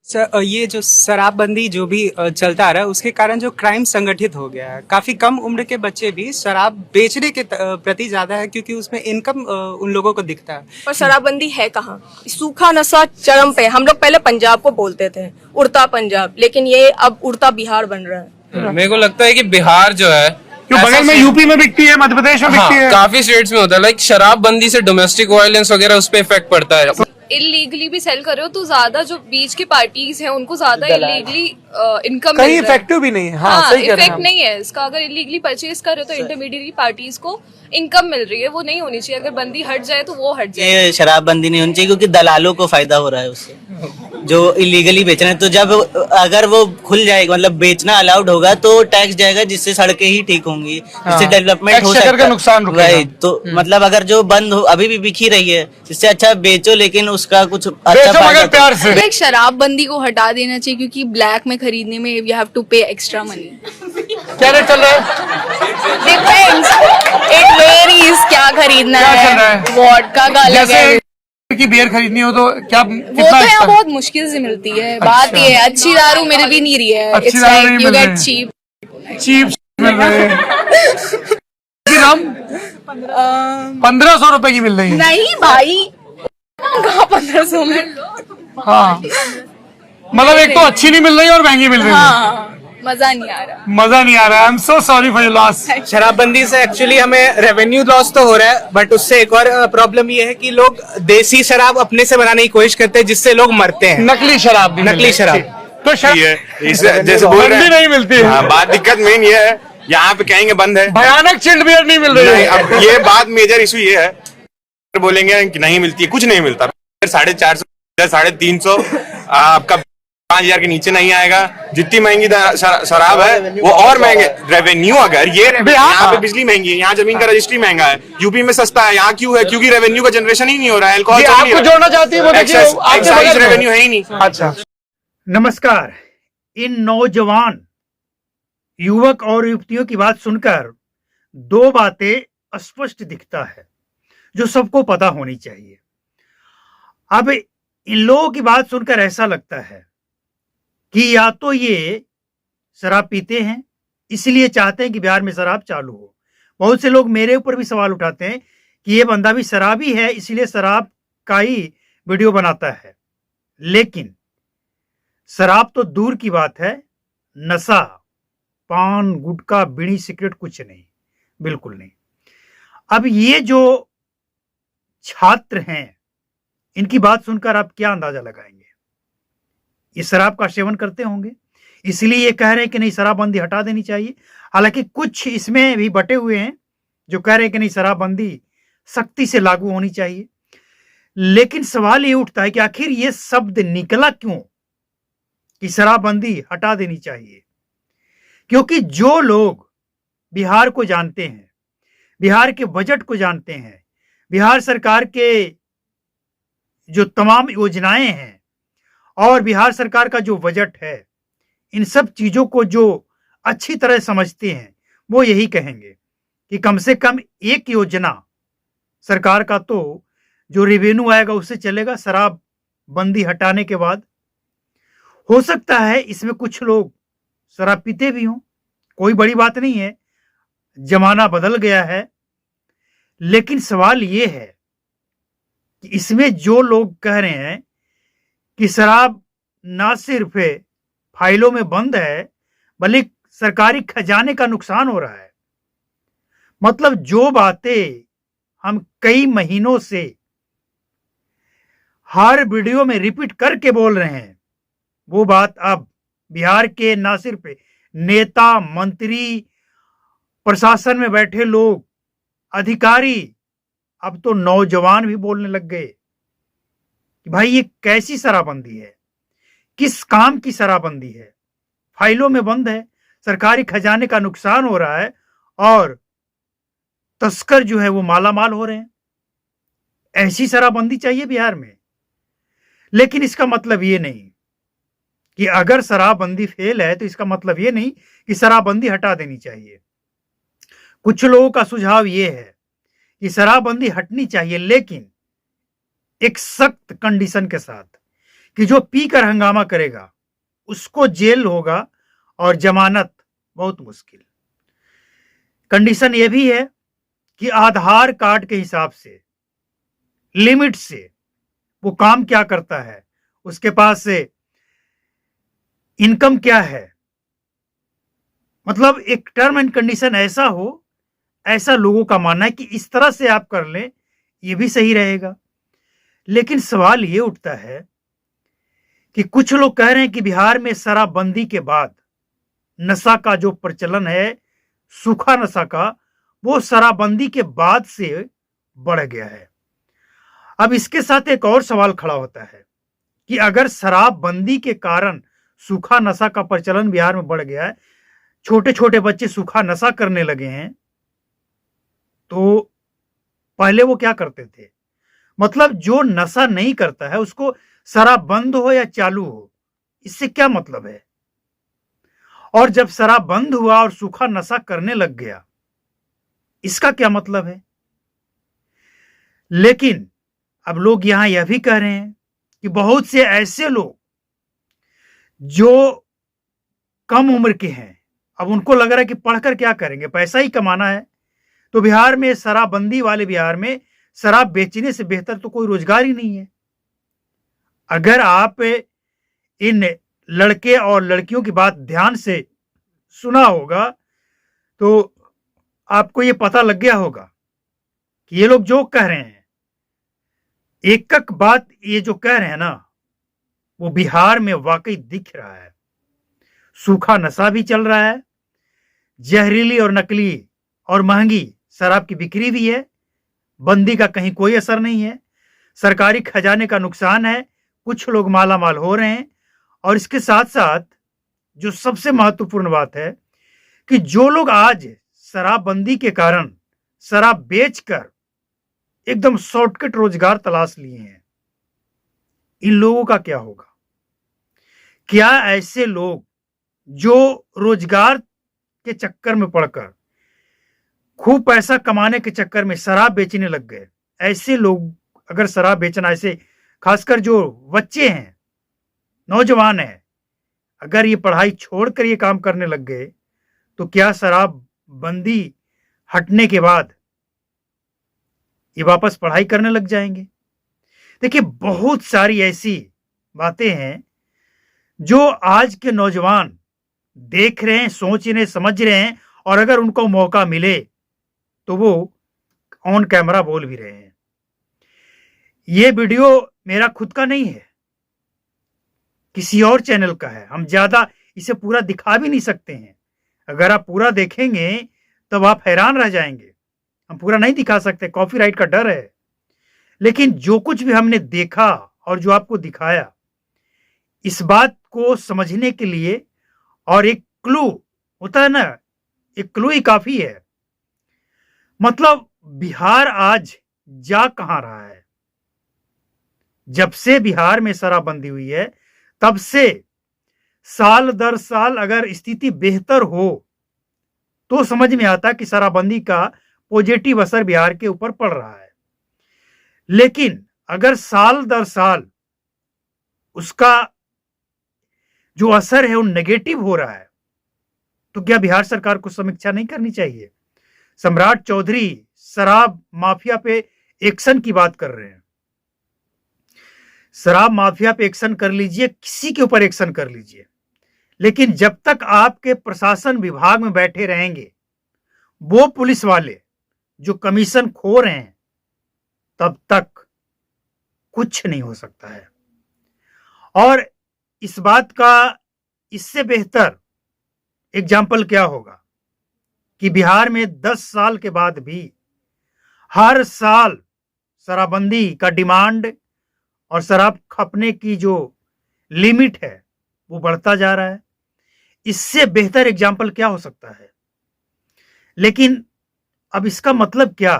Sir, ये जो शराबबंदी जो भी चलता आ रहा है उसके कारण जो क्राइम संगठित हो गया है, काफी कम उम्र के बच्चे भी शराब बेचने के प्रति ज्यादा है क्योंकि उसमें इनकम उन लोगों को दिखता है। पर शराबबंदी है कहाँ? सूखा नशा चरम पे। हम लोग पहले पंजाब को बोलते थे उड़ता पंजाब, लेकिन ये अब उड़ता बिहार बन रहा है। मेरे को लगता है कि बिहार जो है क्यों बगल में यूपी में बिकती है, मध्य प्रदेश में बिकती है। काफी स्टेट्स में होता है। लाइक शराबबंदी से डोमेस्टिक वायलेंस वगैरह उस पर इफेक्ट पड़ता है। इलीगली भी सेल कर रहे हो तो ज्यादा जो बीच के पार्टीज हैं उनको ज्यादा इलीगली इनकम कहीं इफेक्टिव भी नहीं है। हाँ, सही कह रहे हैं इफेक्ट आप। नहीं है इसका। अगर इलीगली परचेज कर रहे हो तो इंटरमीडिएट पार्टीज को इनकम मिल रही है, वो नहीं होनी चाहिए। अगर बंदी हट जाए तो वो हट जाए। ये शराबबंदी नहीं होनी चाहिए क्योंकि दलालों को फायदा हो रहा है उससे, जो इलीगली बेच रहे हैं। तो जब अगर वो खुल जाएगा, मतलब बेचना अलाउड होगा, तो टैक्स जाएगा, जिससे सड़कें ही ठीक होंगी, जिससे डेवलपमेंट हो सकता का नुकसान रुकेगा। राइट। तो मतलब अगर जो बंद हो, अभी भी बिक ही रही है, इससे अच्छा बेचो, लेकिन उसका कुछ अच्छा बेचो फायदा मगर प्यार से। लाइक शराबबंदी को हटा देना चाहिए क्योंकि ब्लैक में खरीदने में यू हैव टू पे एक्स्ट्रा मनी। क्या रेट चल रहा है? डिपेंड्स, इट वेरीज क्या खरीदना क्या चल रहा है। है? वोडका का अलग है, जैसे कि बियर खरीदनी हो तो क्या वो कितना तो यहाँ एक्स्ट्रा? बहुत मुश्किल से मिलती है। बात ये है, अच्छी दारू मिल भी नहीं रही है। अच्छी इट्स दारू लाइक नहीं यू मिल गेट रही है। चीप। चीप मिल रहे हैं। कि दाम 1500 रुपए की मिल रही है। नहीं भाई, कहाँ 1500 में? हाँ, मतलब एक तो अच्छी नहीं मिल रही और महंगी मिल रही है। हाँ, मजा नहीं आ रहा। मजा नहीं आ रहा है। I am so sorry for your loss. शराबबंदी से एक्चुअली हमें रेवेन्यू लॉस तो हो रहा है, बट उससे एक और प्रॉब्लम ये है कि लोग देसी शराब अपने से बनाने की कोशिश करते हैं, जिससे लोग मरते हैं। नकली शराब भी मिल नकली रही है। शराब। तो शराब जैसे बोल रहे मंदी हैं नहीं मिलती है। हाँ, बात दिक्कत मेन ये है, यहाँ पे कहेंगे बंद है, भयानक चिल्ड बियर नहीं मिल रही नहीं, है। अब ये बात मेजर इशू ये है, बोलेंगे कि नहीं मिलती है, कुछ नहीं मिलता। 450, 350, आपका 5000 के नीचे नहीं आएगा। जितनी महंगी शराब है वो और महंगे रेवेन्यू। अगर ये यहाँ पे बिजली महंगी है, यहाँ जमीन का रजिस्ट्री महंगा है, यूपी में सस्ता है, यहाँ क्यों है? क्योंकि रेवेन्यू का जनरेशन ही नहीं हो रहा है। ये आपको जोड़ना चाहती है वो देखिए, आपके बगल में। रेवेन्यू है ही नहीं। अच्छा, नमस्कार। इन नौजवान युवक और युवतियों की बात सुनकर दो बातें स्पष्ट दिखता है जो सबको पता होनी चाहिए। अब इन लोगों की बात सुनकर ऐसा लगता है कि या तो ये शराब पीते हैं, इसलिए चाहते हैं कि बिहार में शराब चालू हो। बहुत से लोग मेरे ऊपर भी सवाल उठाते हैं कि ये बंदा भी शराबी है, इसलिए शराब का ही वीडियो बनाता है। लेकिन शराब तो दूर की बात है, नशा, पान, गुटखा, बीड़ी, सिगरेट कुछ नहीं, बिल्कुल नहीं। अब ये जो छात्र हैं, इनकी बात सुनकर आप क्या अंदाजा लगाएंगे? ये शराब का सेवन करते होंगे, इसलिए ये कह रहे हैं कि नहीं शराबबंदी हटा देनी चाहिए। हालांकि कुछ इसमें भी बटे हुए हैं जो कह रहे हैं कि नहीं शराबबंदी सख्ती से लागू होनी चाहिए। लेकिन सवाल ये उठता है कि आखिर ये शब्द निकला क्यों कि शराबबंदी हटा देनी चाहिए? क्योंकि जो लोग बिहार को जानते हैं, बिहार के बजट को जानते हैं, बिहार सरकार के जो तमाम योजनाएं हैं और बिहार सरकार का जो बजट है, इन सब चीजों को जो अच्छी तरह समझते हैं, वो यही कहेंगे कि कम से कम एक योजना सरकार का तो जो रेवेन्यू आएगा उससे चलेगा शराब बंदी हटाने के बाद। हो सकता है इसमें कुछ लोग शराब पीते भी हों, कोई बड़ी बात नहीं है, जमाना बदल गया है। लेकिन सवाल ये है कि इसमें जो लोग कह रहे हैं कि शराब ना सिर्फ फाइलों में बंद है, बल्कि सरकारी खजाने का नुकसान हो रहा है। मतलब जो बातें हम कई महीनों से हर वीडियो में रिपीट करके बोल रहे हैं, वो बात अब बिहार के ना सिर्फ नेता, मंत्री, प्रशासन में बैठे लोग, अधिकारी, अब तो नौजवान भी बोलने लग गए कि भाई ये कैसी शराबबंदी है, किस काम की शराबबंदी है? फाइलों में बंद है, सरकारी खजाने का नुकसान हो रहा है और तस्कर जो है वो मालामाल हो रहे हैं। ऐसी शराबबंदी चाहिए बिहार में। लेकिन इसका मतलब ये नहीं कि अगर शराबबंदी फेल है तो इसका मतलब ये नहीं कि शराबबंदी हटा देनी चाहिए। कुछ लोगों का सुझाव ये है कि शराबबंदी हटनी चाहिए, लेकिन एक सख्त कंडीशन के साथ कि जो पी कर हंगामा करेगा उसको जेल होगा और जमानत बहुत मुश्किल। कंडीशन यह भी है कि आधार कार्ड के हिसाब से, लिमिट से वो काम क्या करता है, उसके पास से इनकम क्या है, मतलब एक टर्म एंड कंडीशन ऐसा हो, ऐसा लोगों का मानना है कि इस तरह से आप कर लें ये भी सही रहेगा। लेकिन सवाल ये उठता है कि कुछ लोग कह रहे हैं कि बिहार में शराबबंदी के बाद नशा का जो प्रचलन है, सूखा नशा का, वो शराबबंदी के बाद से बढ़ गया है। अब इसके साथ एक और सवाल खड़ा होता है कि अगर शराबबंदी के कारण सूखा नशा का प्रचलन बिहार में बढ़ गया है, छोटे छोटे बच्चे सूखा नशा करने लगे हैं, तो पहले वो क्या करते थे? मतलब जो नशा नहीं करता है उसको शराब बंद हो या चालू हो, इससे क्या मतलब है? और जब शराब बंद हुआ और सूखा नशा करने लग गया, इसका क्या मतलब है? लेकिन अब लोग यहां यह भी कह रहे हैं कि बहुत से ऐसे लोग जो कम उम्र के हैं, अब उनको लग रहा है कि पढ़कर क्या करेंगे, पैसा ही कमाना है, तो बिहार में शराबबंदी वाले बिहार में शराब बेचने से बेहतर तो कोई रोजगार ही नहीं है। अगर आप इन लड़के और लड़कियों की बात ध्यान से सुना होगा तो आपको ये पता लग गया होगा कि ये लोग जो कह रहे हैं, एक एक बात ये जो कह रहे हैं ना, वो बिहार में वाकई दिख रहा है। सूखा नशा भी चल रहा है, जहरीली और नकली और महंगी शराब की बिक्री भी है, बंदी का कहीं कोई असर नहीं है, सरकारी खजाने का नुकसान है, कुछ लोग माला माल हो रहे हैं। और इसके साथ साथ जो सबसे महत्वपूर्ण बात है कि जो लोग आज शराबबंदी के कारण शराब बेचकर एकदम शॉर्टकट रोजगार तलाश लिए हैं, इन लोगों का क्या होगा? क्या ऐसे लोग जो रोजगार के चक्कर में पड़कर, खूब पैसा कमाने के चक्कर में शराब बेचने लग गए, ऐसे लोग अगर शराब बेचना, ऐसे खासकर जो बच्चे हैं, नौजवान हैं, अगर ये पढ़ाई छोड़कर ये काम करने लग गए, तो क्या शराब बंदी हटने के बाद ये वापस पढ़ाई करने लग जाएंगे? देखिए, बहुत सारी ऐसी बातें हैं जो आज के नौजवान देख रहे हैं, सोच रहे हैं, समझ रहे हैं, और अगर उनको मौका मिले तो वो ऑन कैमरा बोल भी रहे हैं। ये वीडियो मेरा खुद का नहीं है, किसी और चैनल का है। हम ज्यादा इसे पूरा दिखा भी नहीं सकते हैं, अगर आप पूरा देखेंगे तब आप हैरान रह जाएंगे। हम पूरा नहीं दिखा सकते, कॉपीराइट का डर है। लेकिन जो कुछ भी हमने देखा और जो आपको दिखाया, इस बात को समझने के लिए, और एक क्लू होता है ना, एक क्लू ही काफी है। मतलब बिहार आज जा कहां रहा है? जब से बिहार में शराबबंदी हुई है, तब से साल दर साल अगर स्थिति बेहतर हो तो समझ में आता कि शराबबंदी का पॉजिटिव असर बिहार के ऊपर पड़ रहा है। लेकिन अगर साल दर साल उसका जो असर है वो नेगेटिव हो रहा है, तो क्या बिहार सरकार को समीक्षा नहीं करनी चाहिए? सम्राट चौधरी शराब माफिया पे एक्शन की बात कर रहे हैं। शराब माफिया पे एक्शन कर लीजिए, किसी के ऊपर एक्शन कर लीजिए, लेकिन जब तक आपके प्रशासन विभाग में बैठे रहेंगे वो पुलिस वाले जो कमीशन खो रहे हैं, तब तक कुछ नहीं हो सकता है। और इस बात का इससे बेहतर एग्जाम्पल क्या होगा कि बिहार में 10 साल के बाद भी हर साल शराबबंदी का डिमांड और शराब खपने की जो लिमिट है वो बढ़ता जा रहा है। इससे बेहतर एग्जाम्पल क्या हो सकता है? लेकिन अब इसका मतलब क्या?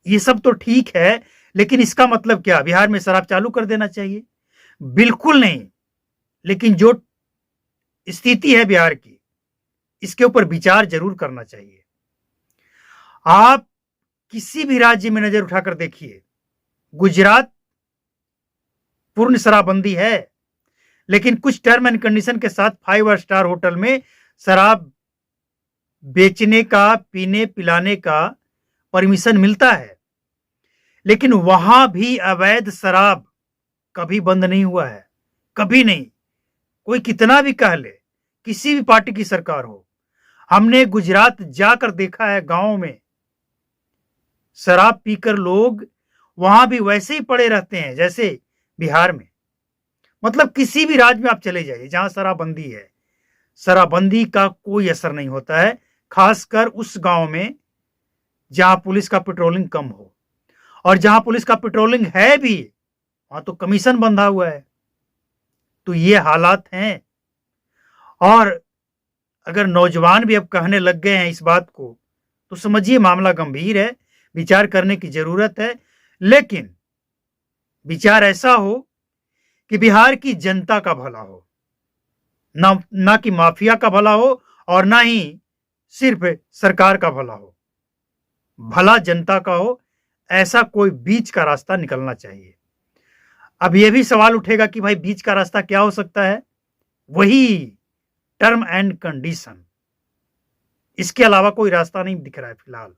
ये सब तो ठीक है, लेकिन इसका मतलब क्या? बिहार में शराब चालू कर देना चाहिए? बिल्कुल नहीं। लेकिन जो स्थिति है बिहार की, इसके ऊपर विचार जरूर करना चाहिए। आप किसी भी राज्य में नजर उठाकर देखिए, गुजरात पूर्ण शराबबंदी है, लेकिन कुछ टर्म एंड कंडीशन के साथ 5 स्टार होटल में शराब बेचने का, पीने पिलाने का परमिशन मिलता है। लेकिन वहां भी अवैध शराब कभी बंद नहीं हुआ है, कभी नहीं। कोई कितना भी कह ले, किसी भी पार्टी की सरकार हो, हमने गुजरात जाकर देखा है, गांव में शराब पीकर लोग वहां भी वैसे ही पड़े रहते हैं जैसे बिहार में। मतलब किसी भी राज्य में आप चले जाइए जहां शराबबंदी है, शराबबंदी का कोई असर नहीं होता है, खासकर उस गांव में जहां पुलिस का पेट्रोलिंग कम हो। और जहां पुलिस का पेट्रोलिंग है भी, वहां तो कमीशन बंधा हुआ है। तो ये हालात हैं। और अगर नौजवान भी अब कहने लग गए हैं इस बात को, तो समझिए मामला गंभीर है, विचार करने की जरूरत है। लेकिन विचार ऐसा हो कि बिहार की जनता का भला हो, ना कि माफिया का भला हो, और ना ही सिर्फ सरकार का भला हो। भला जनता का हो, ऐसा कोई बीच का रास्ता निकलना चाहिए। अब यह भी सवाल उठेगा कि भाई बीच का रास्ता क्या हो सकता है? वही टर्म एंड कंडीशन, इसके अलावा कोई रास्ता नहीं दिख रहा है फिलहाल।